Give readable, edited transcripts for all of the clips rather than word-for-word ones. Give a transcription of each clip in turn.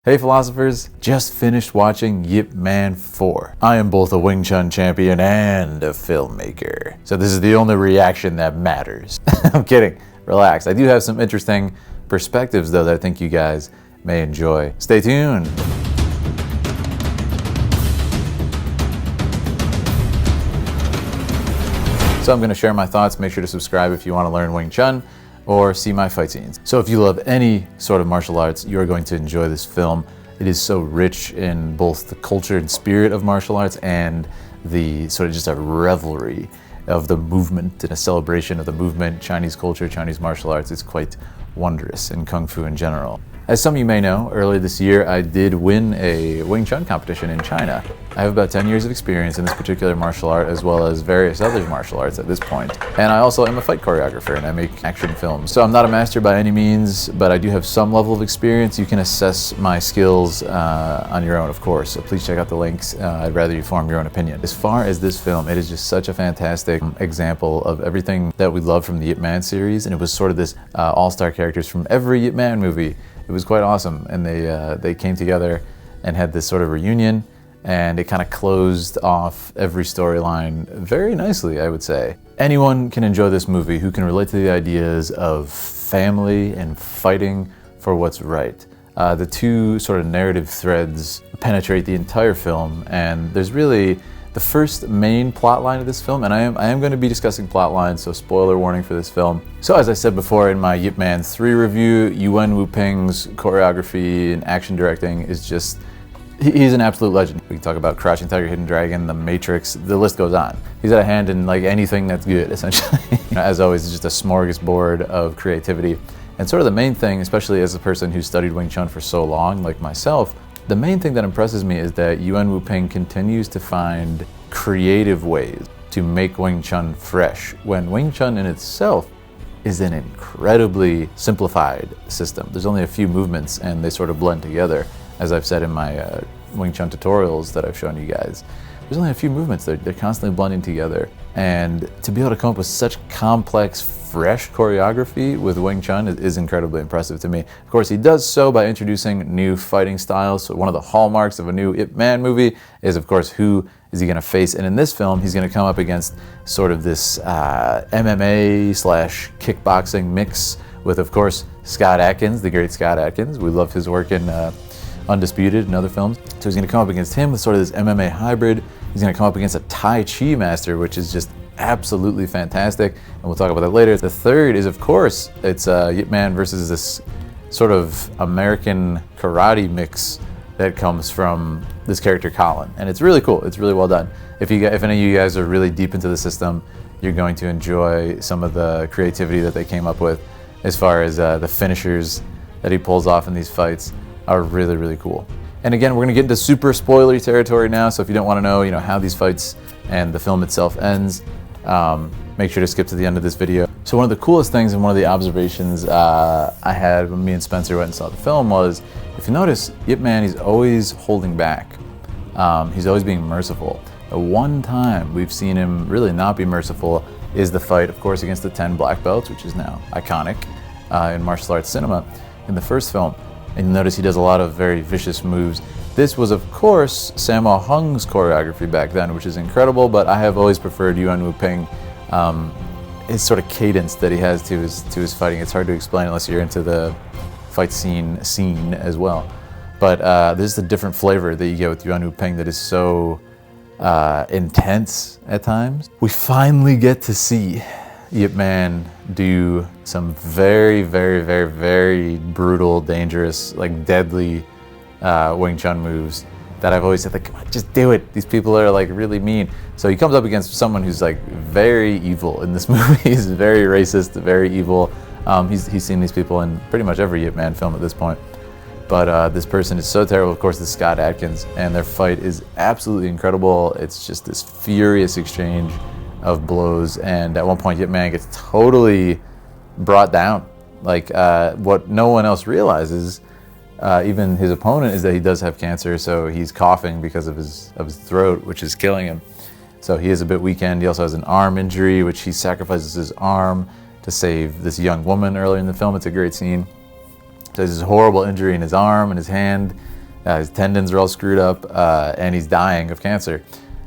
Hey philosophers, just finished watching Yip Man 4. I am both a Wing Chun champion and a filmmaker, so this is the only reaction that matters. I'm kidding, relax. I do have some interesting perspectives though that I think you guys may enjoy. Stay tuned. So I'm going to share my thoughts. Make sure to subscribe if you want to learn Wing Chun or see my fight scenes. So if you love any sort of martial arts, you are going to enjoy this film. It is so rich in both the culture and spirit of martial arts and the sort of just a revelry of the movement and a celebration of the movement, Chinese culture, Chinese martial arts. It's quite wondrous, and Kung Fu in general. As some of you may know, earlier this year I did win a Wing Chun competition in China. I have about 10 years of experience in this particular martial art as well as various other martial arts at this point. And I also am a fight choreographer and I make action films. So I'm not a master by any means, but I do have some level of experience. You can assess my skills on your own, of course. So please check out the links. I'd rather you form your own opinion. As far as this film, it is just such a fantastic example of everything that we love from the Yip Man series. And it was sort of this all-star characters from every Yip Man movie. It was quite awesome, and they came together and had this sort of reunion, and it kind of closed off every storyline very nicely, I would say. Anyone can enjoy this movie who can relate to the ideas of family and fighting for what's right. The two sort of narrative threads penetrate the entire film, and there's really the first main plot line of this film, and I am going to be discussing plot lines, so spoiler warning for this film. So as I said before in my Yip Man 3 review, Yuen Yu Ping's choreography and action directing is just, he's an absolute legend. We can talk about Crouching Tiger, Hidden Dragon, The Matrix, the list goes on. He's had a hand in like anything that's good, essentially. As always, it's just a smorgasbord of creativity. And sort of the main thing, especially as a person who studied Wing Chun for so long, like myself, the main thing that impresses me is that Yuen Yu Ping continues to find creative ways to make Wing Chun fresh, when Wing Chun in itself is an incredibly simplified system. There's only a few movements and they sort of blend together, as I've said in my Wing Chun tutorials that I've shown you guys. There's only a few movements, they're constantly blending together. And to be able to come up with such complex, fresh choreography with Wing Chun is incredibly impressive to me. Of course, he does so by introducing new fighting styles. So one of the hallmarks of a new Yip Man movie is, of course, who is he going to face? And in this film, he's going to come up against sort of this MMA / kickboxing mix with, of course, Scott Adkins, the great Scott Adkins. We love his work in Undisputed and other films. So he's going to come up against him with sort of this MMA hybrid. He's going to come up against a Tai Chi master, which is just absolutely fantastic, and we'll talk about that later. The third is, of course, it's Yip Man versus this sort of American karate mix that comes from this character Colin, and it's really cool. It's really well done. If any of you guys are really deep into the system, you're going to enjoy some of the creativity that they came up with as far as the finishers that he pulls off in these fights are really, really cool. And again, we're going to get into super spoilery territory now, so if you don't want to know, how these fights and the film itself ends, make sure to skip to the end of this video. So one of the coolest things and one of the observations I had when me and Spencer went and saw the film was, if you notice, Yip Man, he's always holding back. He's always being merciful. The one time we've seen him really not be merciful is the fight, of course, against the 10 black belts, which is now iconic in martial arts cinema in the first film. And you notice he does a lot of very vicious moves. This was, of course, Sammo Hung's choreography back then, which is incredible, but I have always preferred Yuen Yu Ping, his sort of cadence that he has to his fighting. It's hard to explain unless you're into the fight scene as well. But this is a different flavor that you get with Yuen Yu Ping that is so intense at times. We finally get to see Yip Man do some very, very, very, very brutal, dangerous, like deadly Wing Chun moves that I've always said, like, come on, just do it. These people are like really mean. So he comes up against someone who's like very evil in this movie. He's very racist, very evil. He's seen these people in pretty much every Yip Man film at this point. But this person is so terrible. Of course, this is Scott Adkins, and their fight is absolutely incredible. It's just this furious exchange of blows, and at one point Yip Man gets totally brought down. Like what no one else realizes, even his opponent, is that he does have cancer, so he's coughing because of his throat, which is killing him. So he is a bit weakened. He also has an arm injury, which he sacrifices his arm to save this young woman earlier in the film. It's a great scene. So he has this horrible injury in his arm and his hand, His tendons are all screwed up, and he's dying of cancer.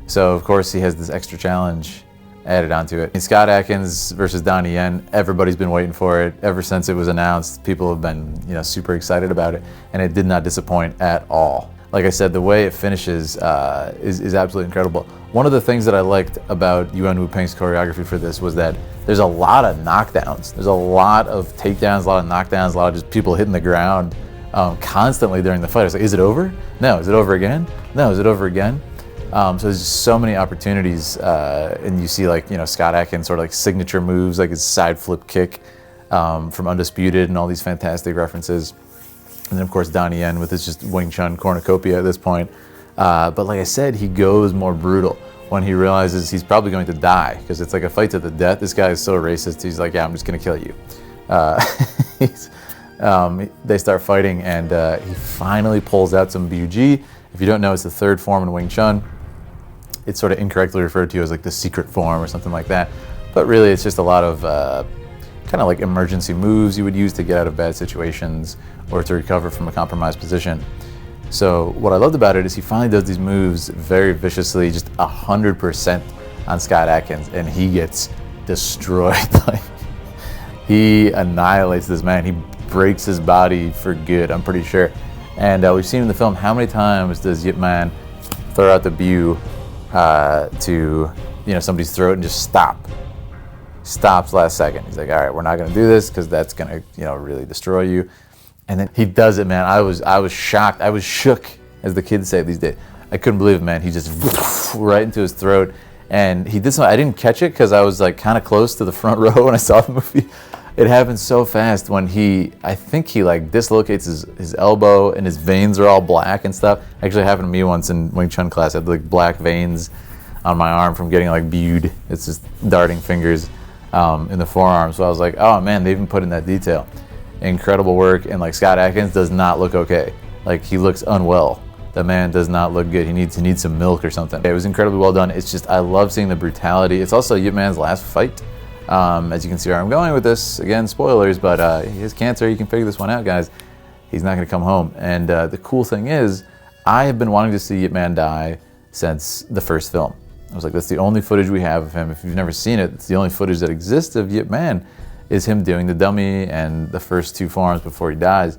So of course he has this extra challenge added onto it. Scott Adkins versus Donnie Yen, everybody's been waiting for it ever since it was announced. People have been, super excited about it, and it did not disappoint at all. Like I said, the way it finishes is absolutely incredible. One of the things that I liked about Yuen Yu Ping's choreography for this was that there's a lot of knockdowns. There's a lot of takedowns, a lot of knockdowns, a lot of just people hitting the ground constantly during the fight. I was like, is it over? No. Is it over again? No. Is it over again? So there's just so many opportunities, and you see Scott Adkins sort of signature moves, like his side flip kick from Undisputed, and all these fantastic references. And then of course Donnie Yen with his just Wing Chun cornucopia at this point. But like I said, he goes more brutal when he realizes he's probably going to die, because it's like a fight to the death. This guy is so racist. He's like, yeah, I'm just gonna kill you. They start fighting, and he finally pulls out some BUG. If you don't know, it's the third form in Wing Chun. It's sort of incorrectly referred to as like the secret form or something like that. But really it's just a lot of kind of like emergency moves you would use to get out of bad situations or to recover from a compromised position. So what I loved about it is he finally does these moves very viciously, just 100% on Scott Adkins, and he gets destroyed. Like, he annihilates this man. He breaks his body for good, I'm pretty sure. And we've seen in the film, how many times does Yip Man throw out the Bu to somebody's throat and just stops last second. He's like, all right, we're not gonna do this because that's gonna really destroy you. And then he does it, man. I was shocked. I was shook, as the kids say these days. I couldn't believe it, man. He just right into his throat, and he did something. I didn't catch it because I was like kind of close to the front row when I saw the movie. It happened so fast when I think he dislocates his elbow, and his veins are all black and stuff. Actually happened to me once in Wing Chun class. I had like black veins on my arm from getting like bued. It's just darting fingers in the forearm. So I was like, oh man, they even put in that detail. Incredible work. And like Scott Adkins does not look okay. Like, he looks unwell. The man does not look good. He needs some milk or something. It was incredibly well done. It's just, I love seeing the brutality. It's also Yip Man's last fight. As you can see where I'm going with this, again, spoilers, but he has cancer. You can figure this one out, guys. He's not going to come home. And the cool thing is, I have been wanting to see Yip Man die since the first film. I was like, that's the only footage we have of him. If you've never seen it, it's the only footage that exists of Yip Man, is him doing the dummy and the first two forms before he dies.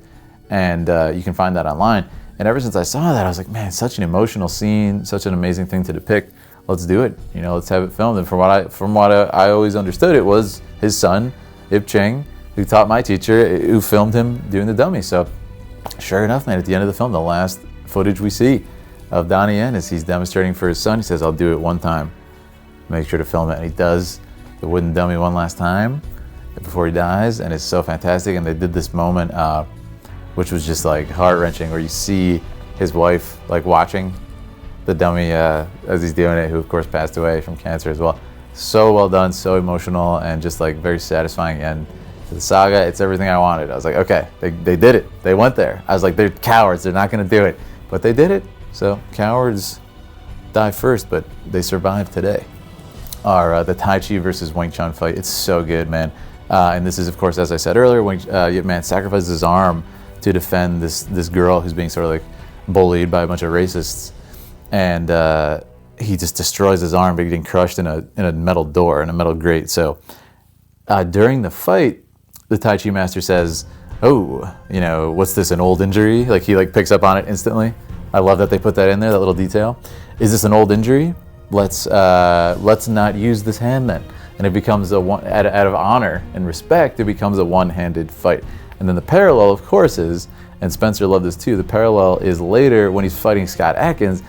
And you can find that online. And ever since I saw that, I was like, man, such an emotional scene, such an amazing thing to depict. Let's do it. Let's have it filmed. And from what I always understood, it was his son, Ip Cheng, who taught my teacher, who filmed him doing the dummy. So sure enough, man, at the end of the film, the last footage we see of Donnie Yen is he's demonstrating for his son. He says, I'll do it one time. Make sure to film it. And he does the wooden dummy one last time before he dies. And it's so fantastic. And they did this moment, which was just like heart-wrenching, where you see his wife like watching the dummy as he's doing it, who of course passed away from cancer as well. So well done, so emotional, and just like very satisfying end to the saga. It's everything I wanted. I was like, okay, they did it. They went there. I was like, they're cowards. They're not going to do it. But they did it. So cowards die first, but they survived today. The Tai Chi versus Wing Chun fight. It's so good, man. And this is, of course, as I said earlier, Yip Man sacrifices his arm to defend this girl who's being sort of like bullied by a bunch of racists. And he just destroys his arm by getting crushed in a metal door, in a metal grate. So during the fight, the Tai Chi master says, oh, what's this, an old injury? Like, he picks up on it instantly. I love that they put that in there, that little detail. Is this an old injury? Let's not use this hand then. And it becomes out of honor and respect, it becomes a one-handed fight. And then the parallel, of course, is, and Spencer loved this too, the parallel is later when he's fighting Scott Adkins,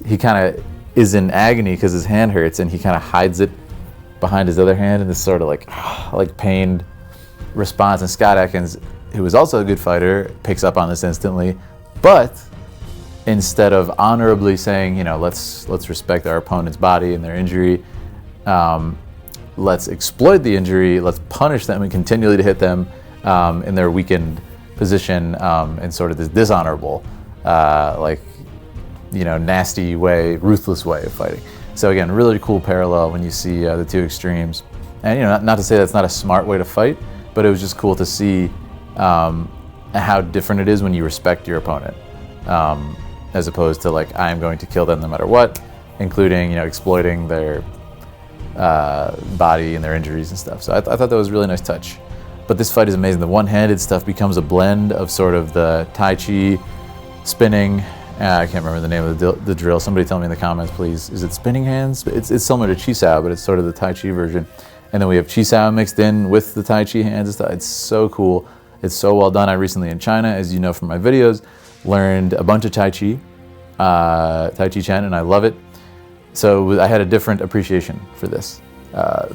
he kind of is in agony because his hand hurts, and he kind of hides it behind his other hand in this sort of like pained response. And Scott Adkins, who is also a good fighter, picks up on this instantly, but instead of honorably saying, let's respect our opponent's body and their injury, let's exploit the injury, let's punish them and continually to hit them in their weakened position in sort of this dishonorable, nasty way, ruthless way of fighting. So again, really cool parallel when you see the two extremes. And not to say that's not a smart way to fight, but it was just cool to see how different it is when you respect your opponent. as opposed to like, I am going to kill them no matter what, including, exploiting their body and their injuries and stuff. So I thought that was a really nice touch. But this fight is amazing. The one-handed stuff becomes a blend of sort of the Tai Chi, spinning. I can't remember the name of the drill. Somebody tell me in the comments, please. Is it spinning hands? It's similar to Chi Sao, but it's sort of the Tai Chi version. And then we have Chi Sao mixed in with the Tai Chi hands and stuff. It's so cool. It's so well done. I recently in China, as you know from my videos, learned a bunch of Tai Chi, Tai Chi Chen, and I love it. So I had a different appreciation for this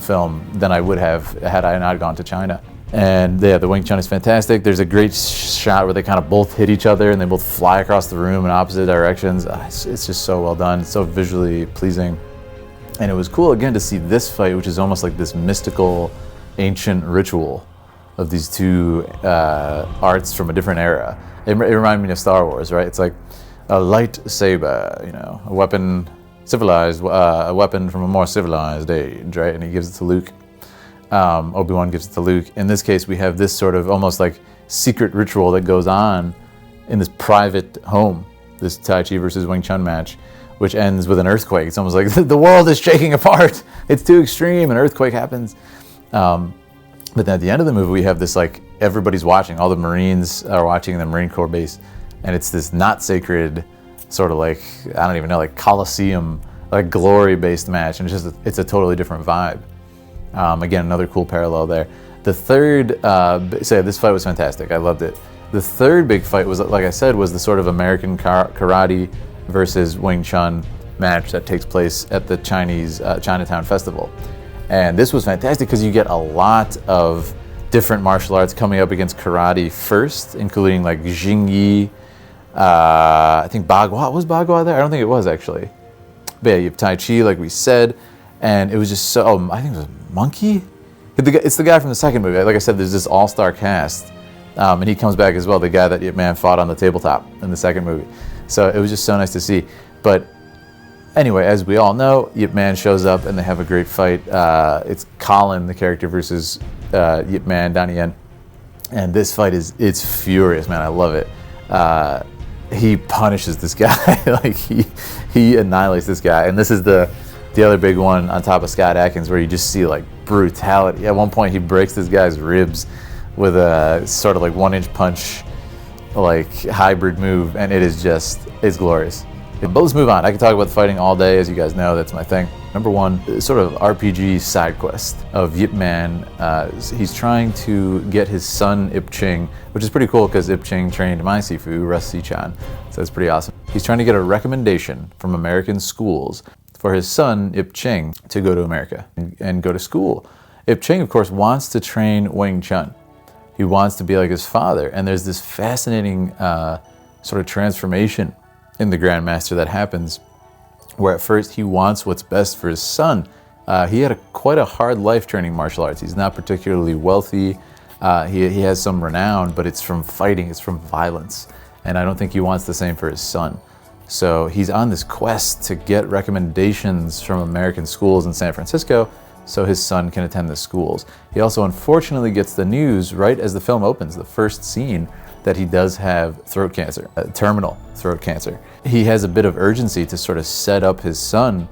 film than I would have had I not gone to China. And yeah, the Wing Chun is fantastic. There's a great shot where they kind of both hit each other and they both fly across the room in opposite directions. It's just so well done, so visually pleasing. And it was cool again to see this fight, which is almost like this mystical, ancient ritual of these two arts from a different era. It reminded me of Star Wars, right? It's like a lightsaber, a weapon, civilized, a weapon from a more civilized age, right? And he gives it to Luke. Obi-Wan gives it to Luke. In this case, we have this sort of almost like secret ritual that goes on in this private home, this Tai Chi versus Wing Chun match, which ends with an earthquake. It's almost like the world is shaking apart. It's too extreme, an earthquake happens. But then at the end of the movie, we have this like, everybody's watching, all the Marines are watching the Marine Corps base, and it's this not sacred, sort of like, I don't even know, like Coliseum, like glory-based match, and it's a totally different vibe. Again, another cool parallel there. The third, this fight was fantastic. I loved it. The third big fight was, like I said, was the sort of American karate versus Wing Chun match that takes place at the Chinatown festival. And this was fantastic because you get a lot of different martial arts coming up against karate first, including like Jingyi. I think Bagua, was Bagua there? I don't think it was actually. But yeah, you have Tai Chi, like we said. And it was just so, I think it was Monkey? It's the guy from the second movie. Like I said, there's this all-star cast. And he comes back as well, the guy that Yip Man fought on the tabletop in the second movie. So it was just so nice to see. But anyway, as we all know, Yip Man shows up and they have a great fight. It's Colin, the character, versus Yip Man, Donnie Yen. And this fight it's furious, man. I love it. He punishes this guy. Like he annihilates this guy. And this is the other big one on top of Scott Adkins, where you just see like brutality. At one point, he breaks this guy's ribs with a sort of like 1-inch punch, like hybrid move, and it's glorious. But let's move on. I can talk about the fighting all day, as you guys know, that's my thing. Number one, sort of RPG side quest of Yip Man. He's trying to get his son Ip Ching, which is pretty cool because Ip Ching trained my Sifu, Russ Si-chan, so that's pretty awesome. He's trying to get a recommendation from American schools for his son, Ip Ching, to go to America and go to school. Ip Ching, of course, wants to train Wing Chun. He wants to be like his father. And there's this fascinating sort of transformation in the Grandmaster that happens, where at first he wants what's best for his son. He had quite a hard life training martial arts. He's not particularly wealthy. He has some renown, but it's from fighting, it's from violence. And I don't think he wants the same for his son. So he's on this quest to get recommendations from American schools in San Francisco so his son can attend the schools. He also unfortunately gets the news right as the film opens, the first scene, that he does have throat cancer, terminal throat cancer. He has a bit of urgency to sort of set up his son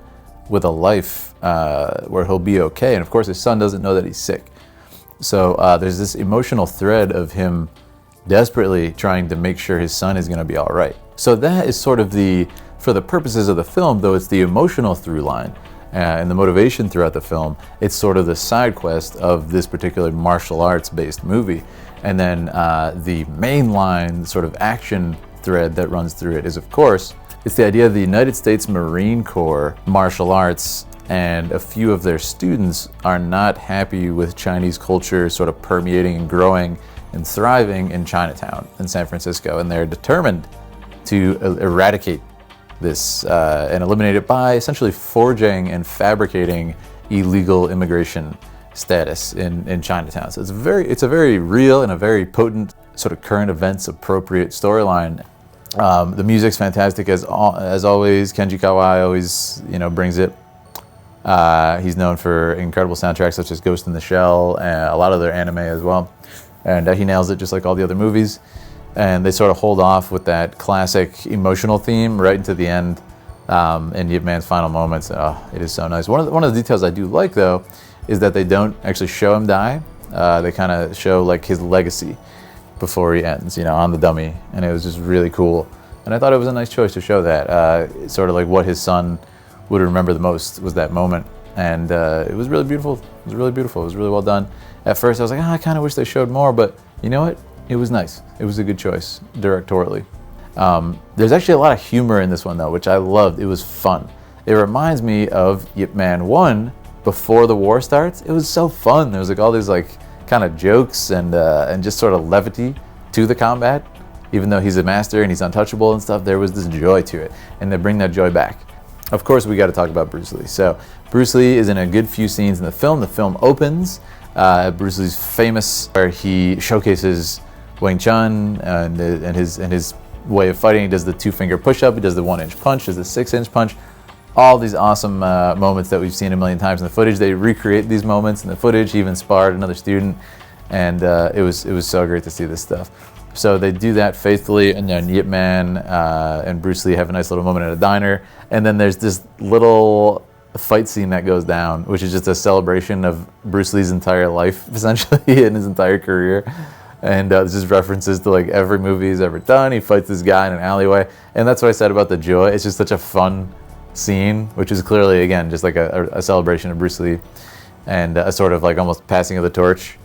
with a life where he'll be okay. And of course his son doesn't know that he's sick. So there's this emotional thread of him desperately trying to make sure his son is going to be all right. So that is sort of for the purposes of the film, though it's the emotional through line and the motivation throughout the film, it's sort of the side quest of this particular martial arts based movie. And then the main line sort of action thread that runs through it is, of course, it's the idea of the United States Marine Corps martial arts, and a few of their students are not happy with Chinese culture sort of permeating and growing and thriving in Chinatown in San Francisco, and they're determined to eradicate this and eliminate it by essentially forging and fabricating illegal immigration status in Chinatown. So it's a very real and a very potent sort of current events appropriate storyline. The music's fantastic as always. Kenji Kawai always brings it. He's known for incredible soundtracks such as Ghost in the Shell and a lot of their anime as well. And he nails it just like all the other movies. And they sort of hold off with that classic emotional theme right into the end. In Yip Man's final moments. It is so nice. One of the details I do like, though, is that they don't actually show him die. They kind of show like his legacy before he ends, you know, on the dummy, and it was just really cool. And I thought it was a nice choice to show that. Sort of like what his son would remember the most was that moment, and it was really beautiful. It was really beautiful. It was really well done. At first, I was like, I kind of wish they showed more, but you know what? It was nice. It was a good choice directorially. There's actually a lot of humor in this one, though, which I loved. It was fun. It reminds me of Yip Man 1 before the war starts. It was so fun. There was like all these like kind of jokes and just sort of levity to the combat. Even though he's a master and he's untouchable and stuff, there was this joy to it, and they bring that joy back. Of course, we got to talk about Bruce Lee. So Bruce Lee is in a good few scenes in the film. The film opens Bruce Lee's famous, where he showcases Wing Chun and his way of fighting. He does the 2-finger push-up, he does the 1-inch punch, does the 6-inch punch. All these awesome moments that we've seen a million times in the footage. They recreate these moments in the footage. He even sparred another student, and it was so great to see this stuff. So they do that faithfully, and then Yip Man and Bruce Lee have a nice little moment at a diner, and then there's this little fight scene that goes down, which is just a celebration of Bruce Lee's entire life, essentially, and his entire career. And this is references to like every movie he's ever done. He fights this guy in an alleyway, and that's what I said about the joy. It's just such a fun scene, which is clearly, again, just like a celebration of Bruce Lee, and a sort of like almost passing of the torch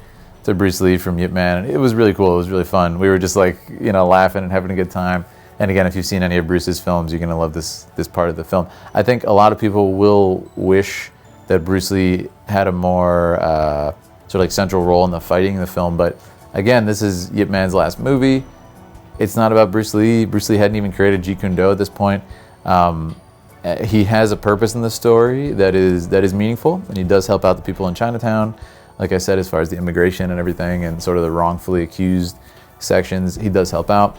to Bruce Lee from Yip Man. It was really cool. It was really fun. We were just like, you know, laughing and having a good time. And again, if you've seen any of Bruce's films, you're gonna love this part of the film. I think a lot of people will wish that Bruce Lee had a more sort of like central role in the fighting in the film, but again, this is Yip Man's last movie. It's not about Bruce Lee. Bruce Lee hadn't even created Jeet Kune Do at this point. He has a purpose in the story that is meaningful, and he does help out the people in Chinatown. Like I said, as far as the immigration and everything, and sort of the wrongfully accused sections, he does help out,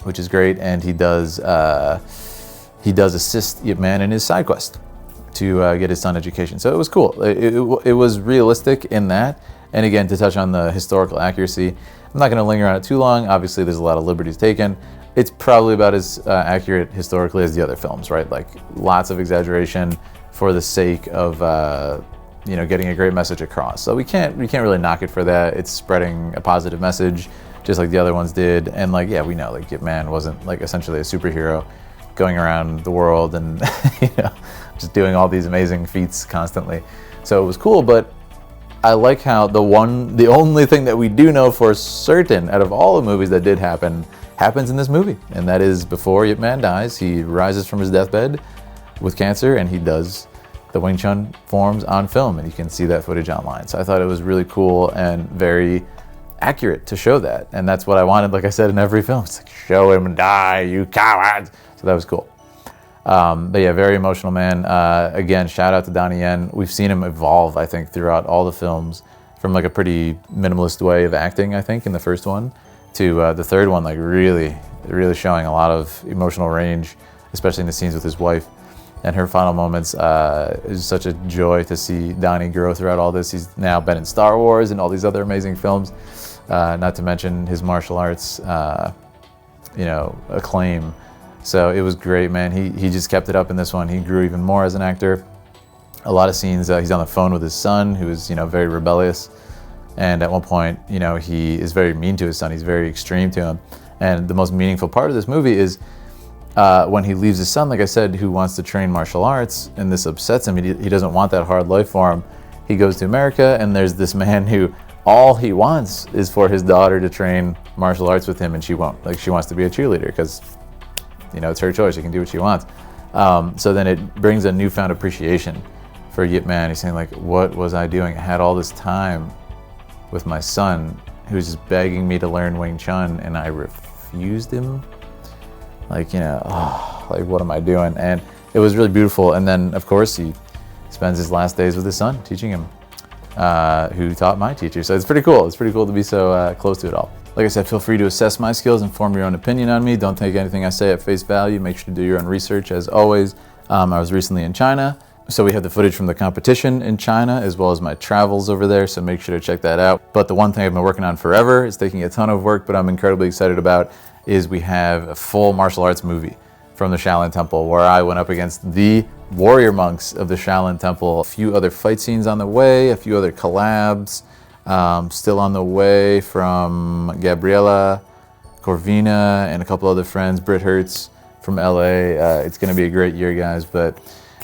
which is great. And he does assist Yip Man in his Sai Quest to get his son education. So it was cool. It was realistic in that. And again, to touch on the historical accuracy, I'm not going to linger on it too long. Obviously, there's a lot of liberties taken. It's probably about as accurate historically as the other films, right? Like lots of exaggeration for the sake of you know, getting a great message across. So we can't really knock it for that. It's spreading a positive message, just like the other ones did. And like, yeah, we know like Yip Man wasn't like essentially a superhero going around the world and you know, just doing all these amazing feats constantly. So it was cool, but I like how the only thing that we do know for certain out of all the movies that did happen happens in this movie, and that is before Yip Man dies, he rises from his deathbed with cancer, and he does the Wing Chun forms on film, and you can see that footage online. So I thought it was really cool and very accurate to show that, and that's what I wanted, like I said, in every film. It's like, show him die, you coward. So that was cool. But yeah, very emotional man. Again, shout out to Donnie Yen. We've seen him evolve, I think, throughout all the films, from like a pretty minimalist way of acting, I think, in the first one, to the third one, like really showing a lot of emotional range, especially in the scenes with his wife. And her final moments is such a joy to see Donnie grow throughout all this. He's now been in Star Wars and all these other amazing films, not to mention his martial arts, you know, acclaim. So it was great, man. He just kept it up in this one. He grew even more as an actor. A lot of scenes, he's on the phone with his son, who is, you know, very rebellious. And at one point, you know, he is very mean to his son. He's very extreme to him. And the most meaningful part of this movie is when he leaves his son, like I said, who wants to train martial arts, and this upsets him. He doesn't want that hard life for him. He goes to America, and there's this man who all he wants is for his daughter to train martial arts with him, and she won't. Like, she wants to be a cheerleader because, you know, it's her choice. She can do what she wants. So then it brings a newfound appreciation for Yip Man. He's saying, like, what was I doing? I had all this time with my son who's just begging me to learn Wing Chun, and I refused him. Like, you know, like, what am I doing? And it was really beautiful. And then, of course, he spends his last days with his son, teaching him, who taught my teacher. So it's pretty cool. It's pretty cool to be so close to it all. Like I said, feel free to assess my skills and form your own opinion on me. Don't take anything I say at face value. Make sure to do your own research, as always. I was recently in China, So we have the footage from the competition in China as well as my travels over there, so make sure to check that out. But the one thing I've been working on forever, it's taking a ton of work, but I'm incredibly excited about, is we have a full martial arts movie from the Shaolin Temple where I went up against the warrior monks of the Shaolin Temple. A few other fight scenes on the way, a few other collabs still on the way from Gabriela, Corvina, and a couple other friends, Britt Hertz from LA. It's gonna be a great year, guys, but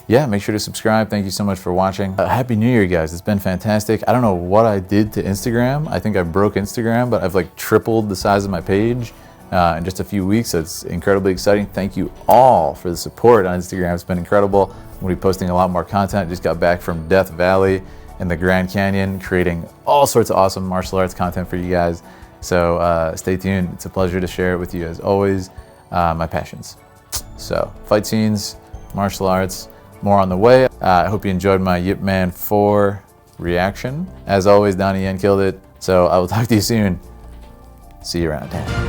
yeah, make sure to subscribe. Thank you so much for watching. Happy New Year, guys. It's been fantastic. I don't know what I did to Instagram. I think I broke Instagram, but I've like tripled the size of my page in just a few weeks. So it's incredibly exciting. Thank you all for the support on Instagram. It's been incredible. I'm gonna be posting a lot more content. Just got back from Death Valley and the Grand Canyon, creating all sorts of awesome martial arts content for you guys. So stay tuned. It's a pleasure to share it with you as always, my passions. So fight scenes, martial arts, more on the way. I hope you enjoyed my Yip Man 4 reaction. As always, Donnie Yen killed it. So I will talk to you soon. See you around town.